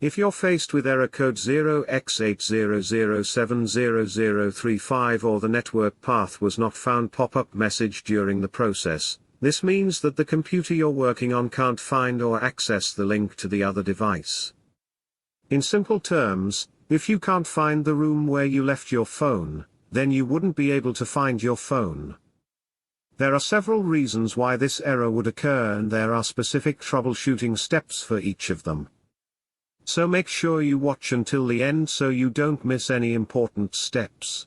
If you're faced with error code 0x80070035 or the network path was not found pop-up message during the process, this means that the computer you're working on can't find or access the link to the other device. In simple terms, if you can't find the room where you left your phone, then you wouldn't be able to find your phone. There are several reasons why this error would occur, and there are specific troubleshooting steps for each of them. So make sure you watch until the end so you don't miss any important steps.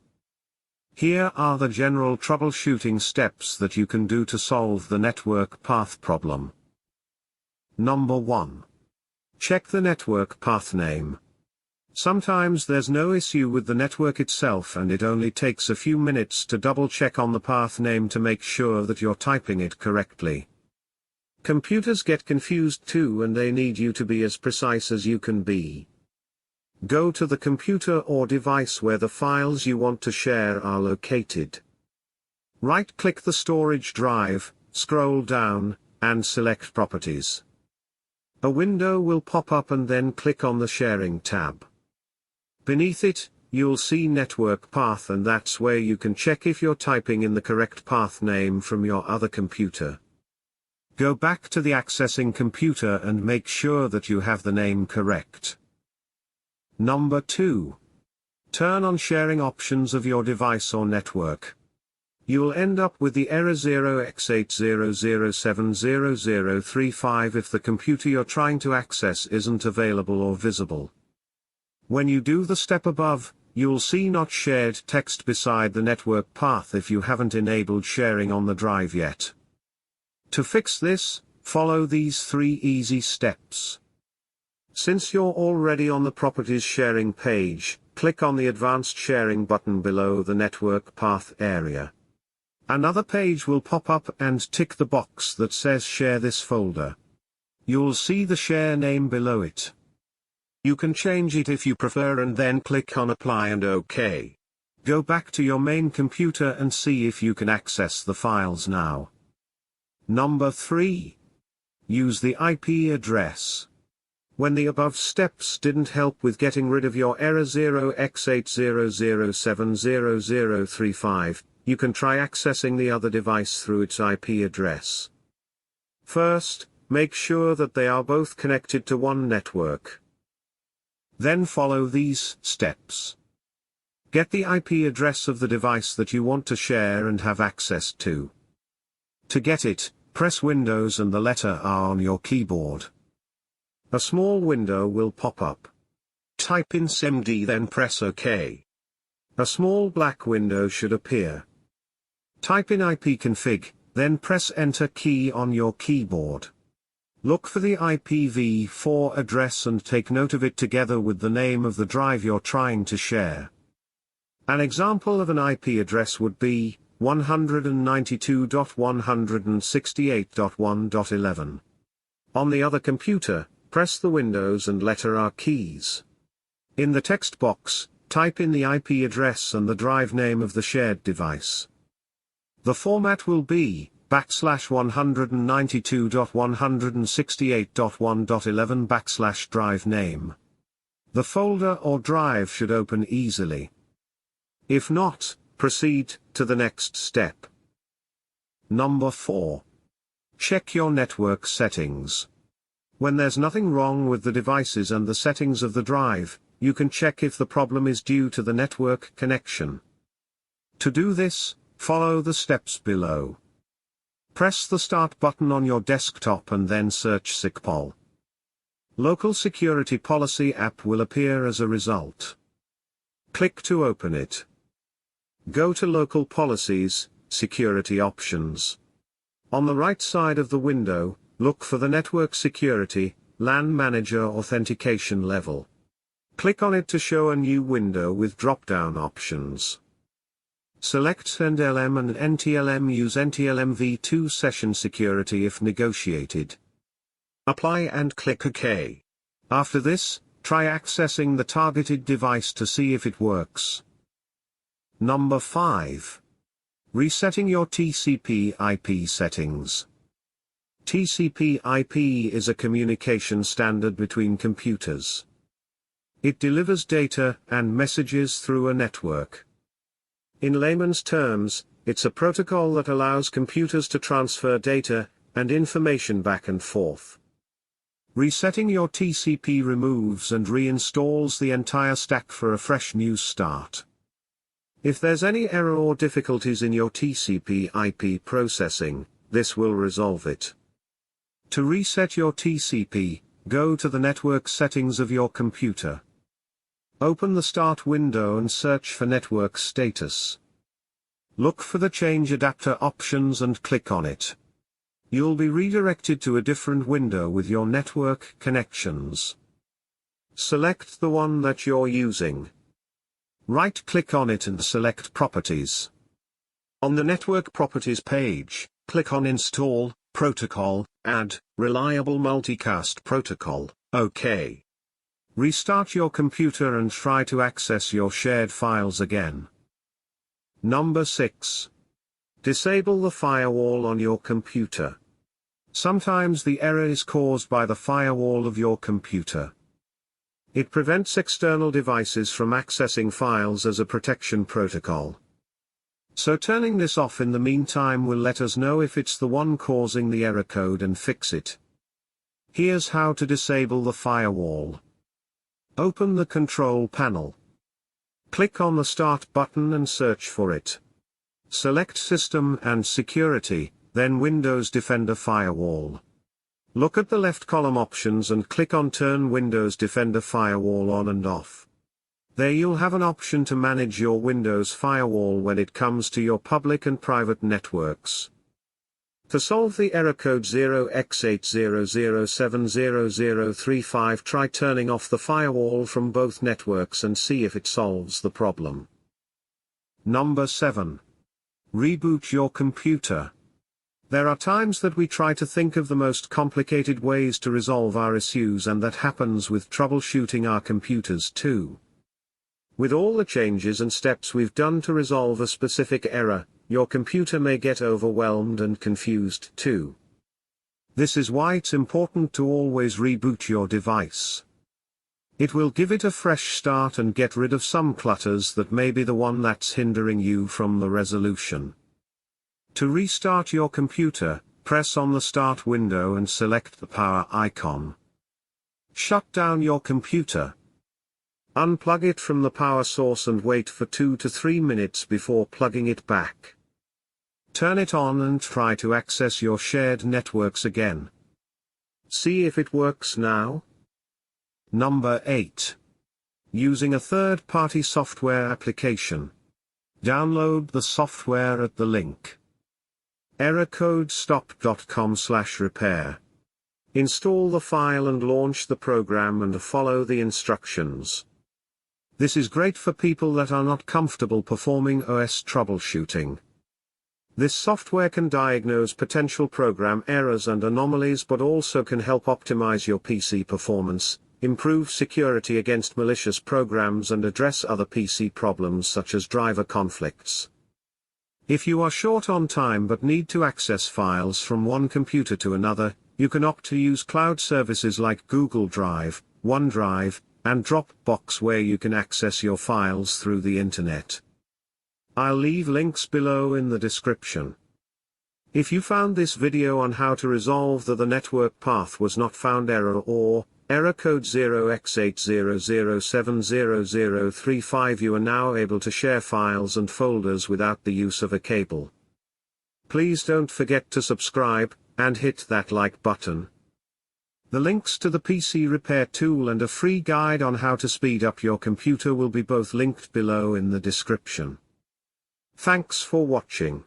Here are the general troubleshooting steps that you can do to solve the network path problem. Number 1. Check the network path name. Sometimes there's no issue with the network itself, and it only takes a few minutes to double-check on the path name to make sure that you're typing it correctly. Computers get confused too, and they need you to be as precise as you can be. Go to the computer or device where the files you want to share are located. Right-click the storage drive, scroll down, and select Properties. A window will pop up, and then click on the Sharing tab. Beneath it, you'll see Network Path, and that's where you can check if you're typing in the correct path name from your other computer. Go back to the accessing computer and make sure that you have the name correct. Number 2. Turn on sharing options of your device or network. You'll end up with the error 0x80070035 if the computer you're trying to access isn't available or visible. When you do the step above, you'll see Not Shared text beside the network path if you haven't enabled sharing on the drive yet. To fix this, follow these 3 easy steps. Since you're already on the Properties Sharing page, click on the Advanced Sharing button below the Network Path area. Another page will pop up, and tick the box that says Share this folder. You'll see the share name below it. You can change it if you prefer, and then click on Apply and OK. Go back to your main computer and see if you can access the files now. Number 3. Use the IP address. When the above steps didn't help with getting rid of your error 0x80070035, you can try accessing the other device through its IP address. First, make sure that they are both connected to one network. Then follow these steps. Get the IP address of the device that you want to share and have access to. To get it, press Windows and the letter R on your keyboard. A small window will pop up. Type in SMD, then press OK. A small black window should appear. Type in ipconfig, then press Enter key on your keyboard. Look for the IPv4 address and take note of it together with the name of the drive you're trying to share. An example of an IP address would be 192.168.1.11. On the other computer, press the Windows and letter R keys. In the text box, type in the IP address and the drive name of the shared device. The format will be /192.168.1.11 /drive name. The folder or drive should open easily. If not, proceed to the next step. Number 4. Check your network settings. When there's nothing wrong with the devices and the settings of the drive, you can check if the problem is due to the network connection. To do this, follow the steps below. Press the Start button on your desktop and then search SecPol. Local Security Policy app will appear as a result. Click to open it. Go to Local Policies, Security Options. On the right side of the window, look for the Network Security, LAN Manager Authentication Level. Click on it to show a new window with drop-down options. Select NTLM and NTLM. Use NTLM v2 Session Security if negotiated. Apply and click OK. After this, try accessing the targeted device to see if it works. Number 5. Resetting your TCPIP settings. TCPIP is a communication standard between computers. It delivers data and messages through a network. In layman's terms, it's a protocol that allows computers to transfer data and information back and forth. Resetting your TCP removes and reinstalls the entire stack for a fresh new start. If there's any error or difficulties in your TCP/IP processing, this will resolve it. To reset your TCP, go to the network settings of your computer. Open the Start window and search for Network Status. Look for the Change Adapter options and click on it. You'll be redirected to a different window with your network connections. Select the one that you're using. Right-click on it and select Properties. On the Network Properties page, click on Install, Protocol, Add, Reliable Multicast Protocol, OK. Restart your computer and try to access your shared files again. Number 6. Disable the firewall on your computer. Sometimes the error is caused by the firewall of your computer. It prevents external devices from accessing files as a protection protocol. So turning this off in the meantime will let us know if it's the one causing the error code and fix it. Here's how to disable the firewall. Open the control panel. Click on the Start button and search for it. Select System and Security, then Windows Defender Firewall. Look at the left column options and click on Turn Windows Defender Firewall on and off. There you'll have an option to manage your Windows firewall when it comes to your public and private networks. To solve the error code 0x80070035, try turning off the firewall from both networks and see if it solves the problem. Number 7. Reboot your computer. There are times that we try to think of the most complicated ways to resolve our issues, and that happens with troubleshooting our computers too. With all the changes and steps we've done to resolve a specific error, your computer may get overwhelmed and confused too. This is why it's important to always reboot your device. It will give it a fresh start and get rid of some clutters that may be the one that's hindering you from the resolution. To restart your computer, press on the Start window and select the power icon. Shut down your computer. Unplug it from the power source and wait for 2 to 3 minutes before plugging it back. Turn it on and try to access your shared networks again. See if it works now. Number 8. Using a third-party software application. Download the software at the link. Error code stop.com/repair. Install the file and launch the program and follow the instructions. This is great for people that are not comfortable performing OS troubleshooting. This software can diagnose potential program errors and anomalies, but also can help optimize your PC performance, improve security against malicious programs, and address other PC problems such as driver conflicts. If you are short on time but need to access files from one computer to another, you can opt to use cloud services like Google Drive, OneDrive, and Dropbox, where you can access your files through the internet. I'll leave links below in the description. If you found this video on how to resolve the network path was not found error or error code 0x80070035, you are now able to share files and folders without the use of a cable. Please don't forget to subscribe, and hit that like button. The links to the PC repair tool and a free guide on how to speed up your computer will be both linked below in the description. Thanks for watching.